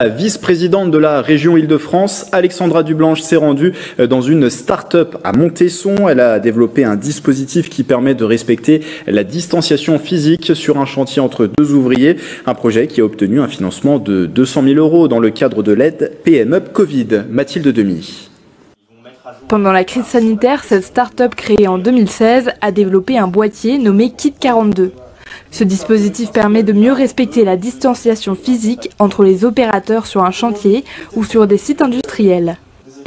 La vice-présidente de la région Île-de-France, Alexandra Dublanche, s'est rendue dans une start-up à Montesson. Elle a développé un dispositif qui permet de respecter la distanciation physique sur un chantier entre deux ouvriers. Un projet qui a obtenu un financement de 200 000 € dans le cadre de l'aide PME Covid. Mathilde Demy. Pendant la crise sanitaire, cette start-up créée en 2016 a développé un boîtier nommé Kit 42. Ce dispositif permet de mieux respecter la distanciation physique entre les opérateurs sur un chantier ou sur des sites industriels.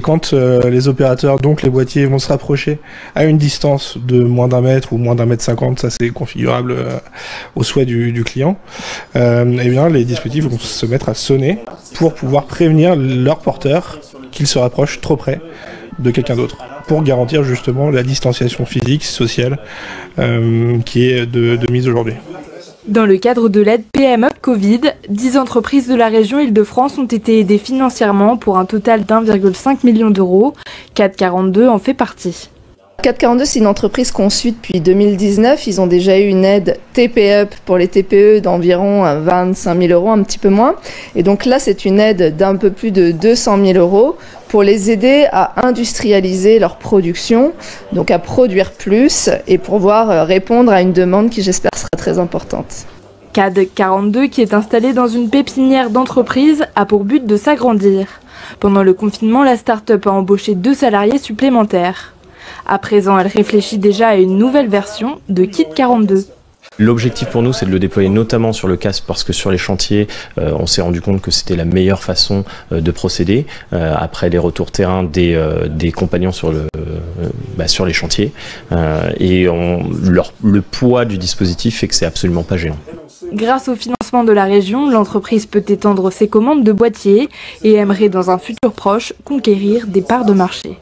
Quand les opérateurs, donc les boîtiers, vont se rapprocher à une distance de moins d'1 mètre ou moins d'1,50 m, ça c'est configurable au souhait du client, eh bien les dispositifs vont se mettre à sonner pour pouvoir prévenir leur porteur qu'ils se rapprochent trop près de quelqu'un d'autre, pour garantir justement la distanciation physique, sociale, qui est de mise aujourd'hui. Dans le cadre de l'aide PME Covid, 10 entreprises de la région Île-de-France ont été aidées financièrement pour un total d'1,5 million €. CAT 42 en fait partie. CAT 42, c'est une entreprise conçue depuis 2019. Ils ont déjà eu une aide TPE pour les TPE d'environ 25 000 €, un petit peu moins. Et donc là, c'est une aide d'un peu plus de 200 000 € pour les aider à industrialiser leur production, donc à produire plus et pouvoir répondre à une demande qui, j'espère, sera très importante. CAD 42, qui est installé dans une pépinière d'entreprise, a pour but de s'agrandir. Pendant le confinement, la start-up a embauché 2 salariés supplémentaires. À présent, elle réfléchit déjà à une nouvelle version de Kit 42. L'objectif pour nous, c'est de le déployer notamment sur le casque parce que sur les chantiers, on s'est rendu compte que c'était la meilleure façon de procéder après les retours terrain des compagnons sur les chantiers. Le poids du dispositif fait que c'est absolument pas gênant. Grâce au financement de la région, l'entreprise peut étendre ses commandes de boîtiers et aimerait dans un futur proche conquérir des parts de marché.